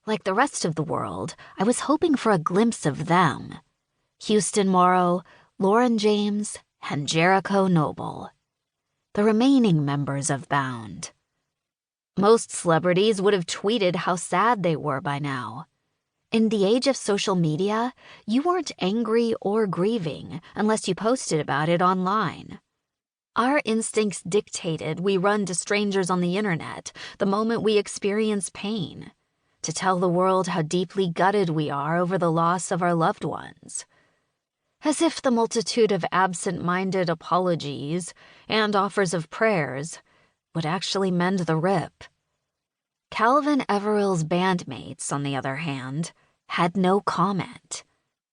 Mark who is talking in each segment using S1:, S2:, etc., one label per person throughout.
S1: Like the rest of the world, I was hoping for a glimpse of them. Houston Morrow, Lauren James, and Jericho Noble. The remaining members of Bound. Most celebrities would have tweeted how sad they were by now. In the age of social media, you weren't angry or grieving unless you posted about it online. Our instincts dictated we run to strangers on the internet the moment we experience pain, to tell the world how deeply gutted we are over the loss of our loved ones. As if the multitude of absent-minded apologies and offers of prayers would actually mend the rip. Calvin Everill's bandmates, on the other hand, had no comment.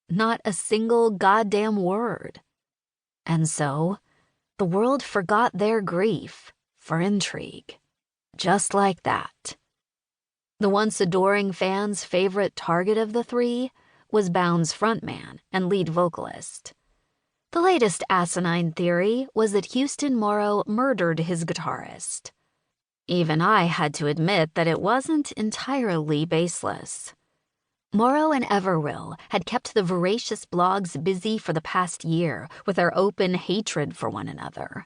S1: Not a single goddamn word. And so, the world forgot their grief for intrigue. Just like that. The once adoring fans' favorite target of the three was Bound's frontman and lead vocalist. The latest asinine theory was that Houston Morrow murdered his guitarist. Even I had to admit that it wasn't entirely baseless. Morrow and Everil had kept the voracious blogs busy for the past year with their open hatred for one another.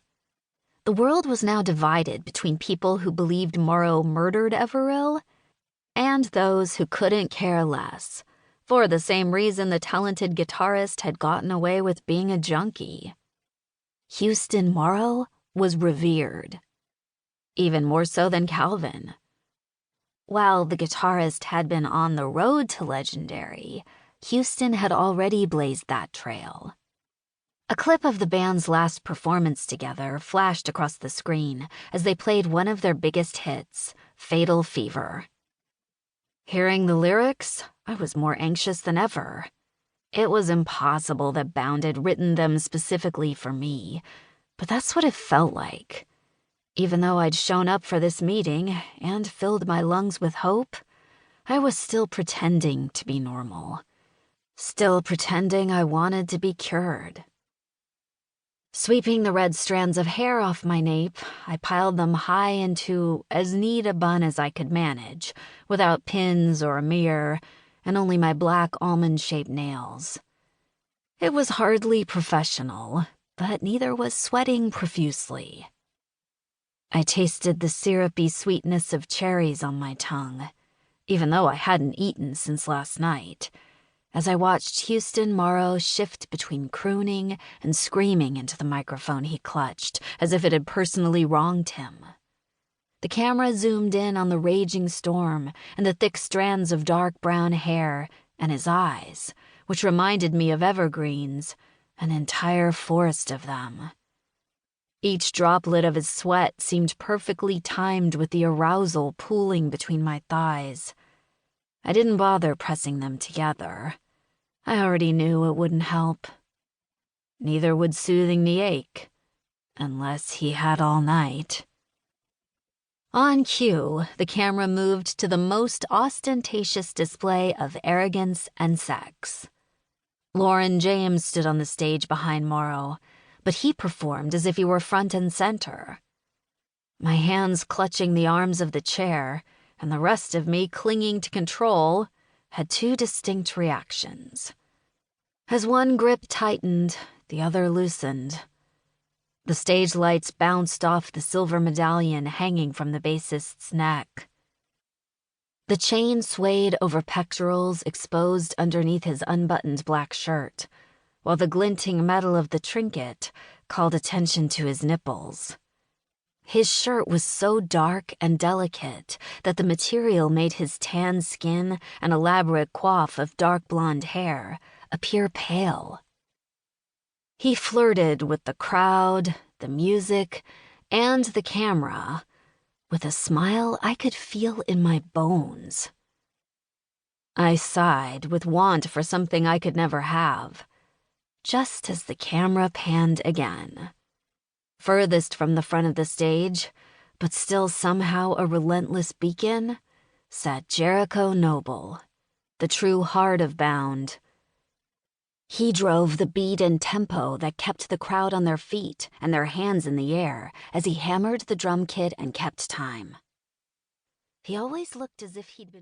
S1: The world was now divided between people who believed Morrow murdered Everil and those who couldn't care less, for the same reason the talented guitarist had gotten away with being a junkie. Houston Morrow was revered. Even more so than Calvin. While the guitarist had been on the road to legendary, Houston had already blazed that trail. A clip of the band's last performance together flashed across the screen as they played one of their biggest hits, Fatal Fever. Hearing the lyrics, I was more anxious than ever. It was impossible that Bound had written them specifically for me, but that's what it felt like. Even though I'd shown up for this meeting and filled my lungs with hope, I was still pretending to be normal. Still pretending I wanted to be cured. Sweeping the red strands of hair off my nape, I piled them high into as neat a bun as I could manage, without pins or a mirror, and only my black almond-shaped nails. It was hardly professional, but neither was sweating profusely. I tasted the syrupy sweetness of cherries on my tongue, even though I hadn't eaten since last night, as I watched Houston Morrow shift between crooning and screaming into the microphone he clutched, as if it had personally wronged him. The camera zoomed in on the raging storm and the thick strands of dark brown hair and his eyes, which reminded me of evergreens, an entire forest of them. Each droplet of his sweat seemed perfectly timed with the arousal pooling between my thighs. I didn't bother pressing them together. I already knew it wouldn't help. Neither would soothing the ache, unless he had all night. On cue, the camera moved to the most ostentatious display of arrogance and sex. Lauren James stood on the stage behind Morrow, but he performed as if he were front and center. My hands clutching the arms of the chair, and the rest of me clinging to control, had two distinct reactions. As one grip tightened, the other loosened. The stage lights bounced off the silver medallion hanging from the bassist's neck. The chain swayed over pectorals exposed underneath his unbuttoned black shirt, while the glinting metal of the trinket called attention to his nipples. His shirt was so dark and delicate that the material made his tan skin and elaborate coif of dark blonde hair appear pale. He flirted with the crowd, the music, and the camera with a smile I could feel in my bones. I sighed with want for something I could never have, just as the camera panned again. Furthest from the front of the stage, but still somehow a relentless beacon, sat Jericho Noble, the true heart of Bound. He drove the beat and tempo that kept the crowd on their feet and their hands in the air as he hammered the drum kit and kept time. He always looked as if he'd been